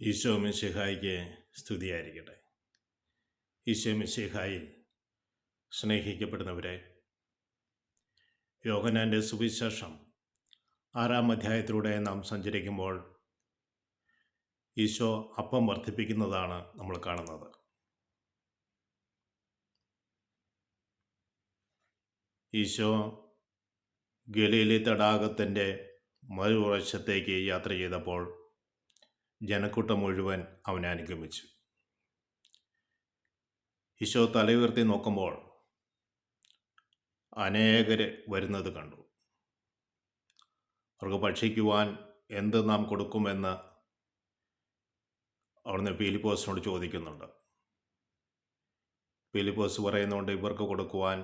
ഈശോ മിശിഹായിക്ക് സ്തുതിയായിരിക്കട്ടെ. ഈശോ മിശിഹായിൽ സ്നേഹിക്കപ്പെടുന്നവരെ, യോഹന്നാൻ്റെ സുവിശേഷം 6-ാം അധ്യായത്തിലൂടെ നാം സഞ്ചരിക്കുമ്പോൾ ഈശോ അപ്പം വർദ്ധിപ്പിക്കുന്നതാണ് നമ്മൾ കാണുന്നത്. ഈശോ ഗലീലി തടാകത്തിൻ്റെ മറുവശത്തേക്ക് യാത്ര ചെയ്തപ്പോൾ ജനക്കൂട്ടം മുഴുവൻ അവനെ അനുഗമിച്ചു. ഈശോ തലയുയർത്തി നോക്കുമ്പോൾ അനേകർ വരുന്നത് കണ്ടു. അവർക്ക് ഭക്ഷിക്കുവാൻ എന്ത് നാം കൊടുക്കുമെന്ന് അവിടുന്ന് പീലിപ്പോസിനോട് ചോദിക്കുന്നുണ്ട്. പീലിപ്പോസ് പറയുന്നുണ്ട്, ഇവർക്ക് കൊടുക്കുവാൻ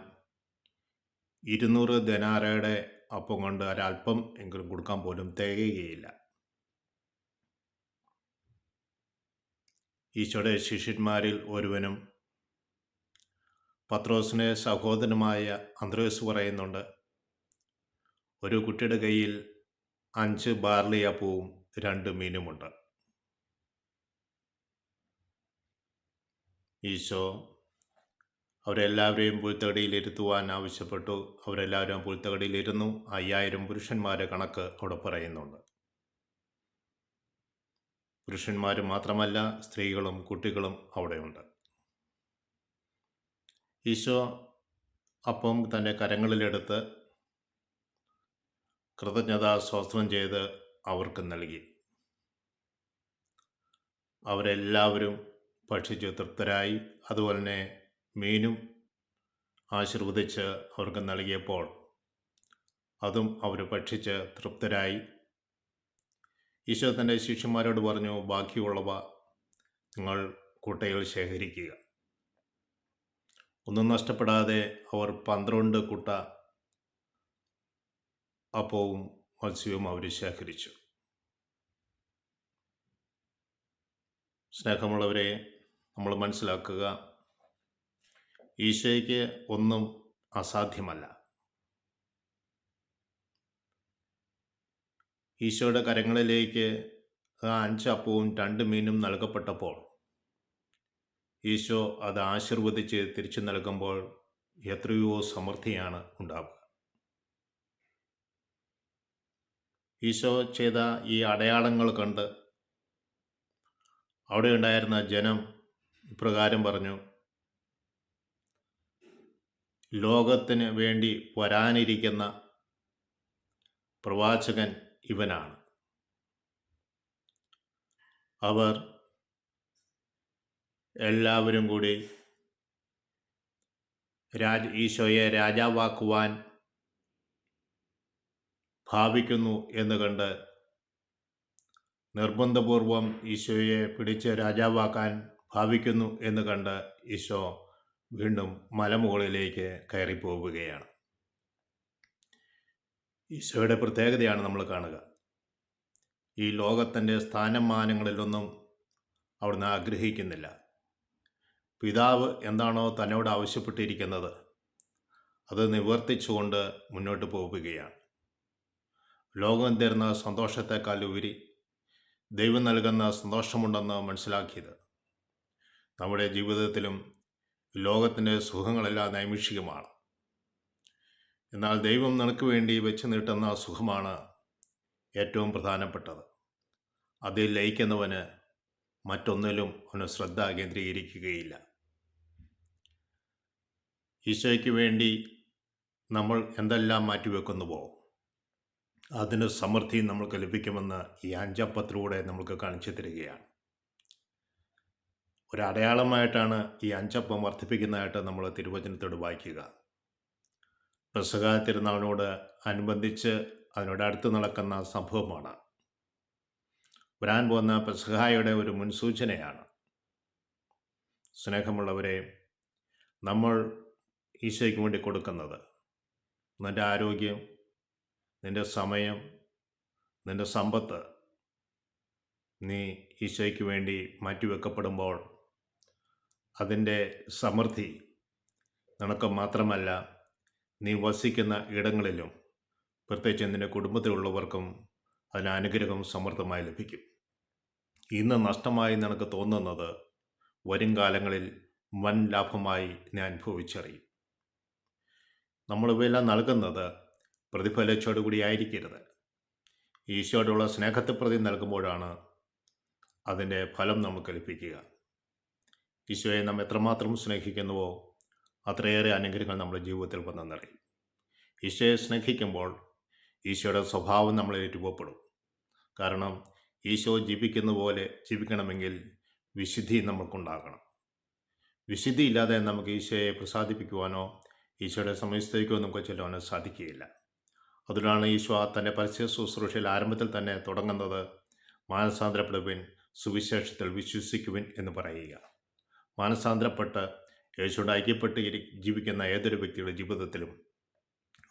200 ദനാരയുടെ അപ്പം കൊണ്ട് ഒരല്പം എങ്കിലും കൊടുക്കാൻ പോലും തികയുകയില്ല. ഈശോയുടെ ശിഷ്യന്മാരിൽ ഒരുവനും പത്രോസിൻ്റെ സഹോദരനുമായ അന്ത്രയോസ് പറയുന്നുണ്ട്, ഒരു കുട്ടിയുടെ കയ്യിൽ 5 ബാർലി അപ്പവും 2 മീനുമുണ്ട്. ഈശോ അവരെല്ലാവരെയും പുൽത്തകടിയിലിരുത്തുവാൻ ആവശ്യപ്പെട്ടു. അവരെല്ലാവരും പുൽത്തകടിയിലിരുന്നു. 5000 പുരുഷന്മാരുടെ കണക്ക് അവിടെ പറയുന്നുണ്ട്. പുരുഷന്മാർ മാത്രമല്ല, സ്ത്രീകളും കുട്ടികളും അവിടെയുണ്ട്. ഈശോ അപ്പം തൻ്റെ കരങ്ങളിലെടുത്ത് കൃതജ്ഞതാ സ്തോത്രം ചെയ്ത് അവർക്ക് നൽകി. അവരെല്ലാവരും ഭക്ഷിച്ച് തൃപ്തരായി. അതുപോലെ തന്നെ മീനും ആശീർവദിച്ച് അവർക്ക് നൽകിയപ്പോൾ അതും അവർ ഭക്ഷിച്ച് തൃപ്തരായി. ഈശോ തൻ്റെ ശിഷ്യന്മാരോട് പറഞ്ഞു, ബാക്കിയുള്ളവ നിങ്ങൾ കുട്ടയിൽ ശേഖരിക്കുക. ഒന്നും നഷ്ടപ്പെടാതെ അവർ 12 കുട്ട അപ്പവും മത്സ്യവും അവർ ശേഖരിച്ചു. സ്നേഹമുള്ളവരെ, നമ്മൾ മനസ്സിലാക്കുക, ഈശോയ്ക്ക് ഒന്നും അസാധ്യമല്ല. ഈശോയുടെ കരങ്ങളിലേക്ക് 5 അപ്പവും 2 മീനും നൽകപ്പെട്ടപ്പോൾ ഈശോ അത് ആശീർവദിച്ച് തിരിച്ചു നൽകുമ്പോൾ എത്രയോ സമൃദ്ധിയാണ് ഉണ്ടാവുക. ഈശോ ചെയ്ത ഈ അടയാളങ്ങൾ കണ്ട് അവിടെ ഉണ്ടായിരുന്ന ജനം ഇപ്രകാരം പറഞ്ഞു, ലോകത്തിന് വേണ്ടി വരാനിരിക്കുന്ന പ്രവാചകൻ ഇവനാണ്. അവർ എല്ലാവരും കൂടി ഈശോയെ രാജാവാക്കുവാൻ ഭാവിക്കുന്നു എന്ന് കണ്ട്, നിർബന്ധപൂർവം ഈശോയെ പിടിച്ച് രാജാവാക്കാൻ ഭാവിക്കുന്നു എന്ന് കണ്ട് ഈശോ വീണ്ടും മലമുകളിലേക്ക് കയറിപ്പോവുകയാണ്. ഈശോയുടെ പ്രത്യേകതയാണ് നമ്മൾ കാണുക. ഈ ലോകത്തിൻ്റെ സ്ഥാനമാനങ്ങളിലൊന്നും അവിടുന്ന് ആഗ്രഹിക്കുന്നില്ല. പിതാവ് എന്താണോ തന്നോട് ആവശ്യപ്പെട്ടിരിക്കുന്നത് അത് നിവർത്തിച്ചുകൊണ്ട് മുന്നോട്ട് പോവുകയാണ്. ലോകം തരുന്ന സന്തോഷത്തെക്കാൾ ഉപരി ദൈവം നൽകുന്ന സന്തോഷമുണ്ടെന്ന് മനസ്സിലാക്കിയത് നമ്മുടെ ജീവിതത്തിലും ലോകത്തിൻ്റെ സുഖങ്ങളെല്ലാം നൈമിഷികമാണ്. എന്നാൽ ദൈവം നിനക്ക് വേണ്ടി വെച്ച് നീട്ടുന്ന സുഖമാണ് ഏറ്റവും പ്രധാനപ്പെട്ടത്. അതിൽ ലയിക്കുന്നവന് മറ്റൊന്നിലും അവന് ശ്രദ്ധ കേന്ദ്രീകരിക്കുകയില്ല. ഈശോയ്ക്ക് വേണ്ടി നമ്മൾ എന്തെല്ലാം മാറ്റിവെക്കുന്നുവോ അതിന് സമൃദ്ധി നമ്മൾക്ക് ലഭിക്കുമെന്ന് ഈ 5 അപ്പത്തിലൂടെ നമ്മൾക്ക് കാണിച്ചു തരികയാണ്. ഒരടയാളമായിട്ടാണ് ഈ 5 അപ്പം വർദ്ധിപ്പിക്കുന്നതായിട്ട് നമ്മൾ തിരുവചനത്തോട് വായിക്കുക. പെസഹ തിരുനാളിനോട് അനുബന്ധിച്ച് അതിനോടടുത്ത് നടക്കുന്ന സംഭവമാണ്. വരാൻ പോകുന്ന പെസഹായുടെ ഒരു മുൻസൂചനയാണ്. സ്നേഹമുള്ളവരെ, നമ്മൾ ഈശോയ്ക്ക് വേണ്ടി കൊടുക്കുന്നത് നിൻ്റെ ആരോഗ്യം, നിൻ്റെ സമയം, നിൻ്റെ സമ്പത്ത് നീ ഈശോയ്ക്ക് വേണ്ടി മാറ്റിവെക്കപ്പെടുമ്പോൾ അതിൻ്റെ സമൃദ്ധി നിനക്ക് മാത്രമല്ല, നീ വസിക്കുന്ന ഇടങ്ങളിലും പ്രത്യേകിച്ച് നിൻ്റെ കുടുംബത്തിലുള്ളവർക്കും അതിന് അനുഗ്രഹം സമൃദ്ധമായി ലഭിക്കും. ഇന്ന് നഷ്ടമായി നിനക്ക് തോന്നുന്നത് വരും കാലങ്ങളിൽ വൻ ലാഭമായി ഞാൻ അനുഭവിച്ചറിയും. നമ്മളിവയെല്ലാം നൽകുന്നത് പ്രതിഫലത്തോടുകൂടി ആയിരിക്കരുത്. ഈശോയോടുള്ള സ്നേഹത്തെ പ്രതി നൽകുമ്പോഴാണ് അതിൻ്റെ ഫലം നമുക്ക് ലഭിക്കുക. ഈശോയെ നാം എത്രമാത്രം സ്നേഹിക്കുന്നുവോ അത്രയേറെ അനുഗ്രഹങ്ങൾ നമ്മുടെ ജീവിതത്തിൽ വന്ന് നിറയും. ഈശോയെ സ്നേഹിക്കുമ്പോൾ ഈശോയുടെ സ്വഭാവം നമ്മളിൽ രൂപപ്പെടും. കാരണം ഈശോ ജീവിക്കുന്ന പോലെ ജീവിക്കണമെങ്കിൽ വിശുദ്ധി നമുക്കുണ്ടാകണം. വിശുദ്ധി ഇല്ലാതെ നമുക്ക് ഈശോയെ പ്രസാദിപ്പിക്കുവാനോ ഈശോയുടെ സമയത്തേക്കോ നമുക്ക് ചെല്ലുവാനോ സാധിക്കുകയില്ല. അതുകൊണ്ടാണ് ഈശോ തൻ്റെ പരസ്യ ശുശ്രൂഷയിൽ ആരംഭത്തിൽ തന്നെ തുടങ്ങുന്നത് മാനസാന്തരപ്പെടുവിൻ, സുവിശേഷത്തിൽ വിശ്വസിക്കുവിൻ എന്ന് പറയുക. മാനസാന്തരപ്പെട്ട് യേശുവിനോട് ഐക്യപ്പെട്ട് ജീവിക്കുന്ന ഏതൊരു വ്യക്തിയുടെ ജീവിതത്തിലും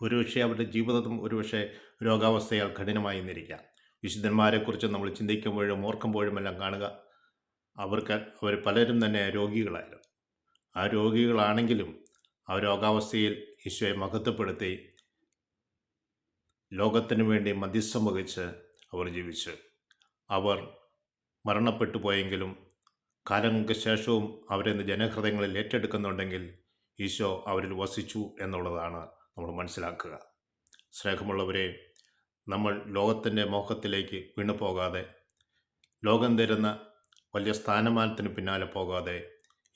ഒരുപക്ഷെ അവരുടെ ജീവിതം ഒരുപക്ഷെ രോഗാവസ്ഥയാൽ കഠിനമായി എന്നിരിക്കാം. വിശുദ്ധന്മാരെക്കുറിച്ച് നമ്മൾ ചിന്തിക്കുമ്പോഴും ഓർക്കുമ്പോഴുമെല്ലാം കാണുക അവർ പലരും തന്നെ രോഗികളായിരുന്നു. ആ രോഗികളാണെങ്കിലും ആ രോഗാവസ്ഥയിൽ ഈശോയെ മഹത്വപ്പെടുത്തി ലോകത്തിനു വേണ്ടി മധ്യസ്ഥം വഹിച്ച് അവർ ജീവിച്ചു. അവർ മരണപ്പെട്ടു പോയെങ്കിലും കാലങ്ങൾക്ക് ശേഷവും അവരെന്ന് ജനഹൃദയങ്ങളിൽ ഏറ്റെടുക്കുന്നുണ്ടെങ്കിൽ ഈശോ അവരിൽ വസിച്ചു എന്നുള്ളതാണ് നമ്മൾ മനസ്സിലാക്കുക. സ്നേഹമുള്ളവരെ, നമ്മൾ ലോകത്തിൻ്റെ മോഹത്തിലേക്ക് വീണു പോകാതെ, ലോകം തരുന്ന വലിയ സ്ഥാനമാനത്തിന് പിന്നാലെ പോകാതെ,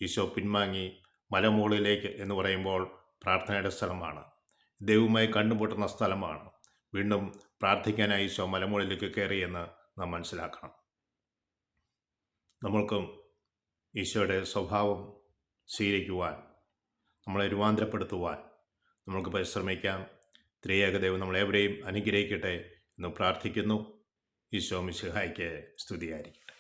ഈശോ പിൻവാങ്ങി മലമുകളിലേക്ക് എന്ന് പറയുമ്പോൾ പ്രാർത്ഥനയുടെ സ്ഥലമാണ്, ദൈവവുമായി കണ്ടുമുട്ടുന്ന സ്ഥലമാണ്. വീണ്ടും പ്രാർത്ഥിക്കാനായി ഈശോ മലമുകളിലേക്ക് കയറിയെന്ന് നാം മനസ്സിലാക്കണം. നമ്മൾക്കും ഈശോയുടെ സ്വഭാവം സ്വീകരിക്കുവാൻ, നമ്മളെ രൂപാന്തരപ്പെടുത്തുവാൻ നമുക്ക് പരിശ്രമിക്കാം. ത്രിയേക ദൈവം നമ്മളേവരെയും അനുഗ്രഹിക്കട്ടെ എന്ന് പ്രാർത്ഥിക്കുന്നു. ഈശോ മിശിഹായ്ക്ക് സ്തുതിയായിരിക്കട്ടെ.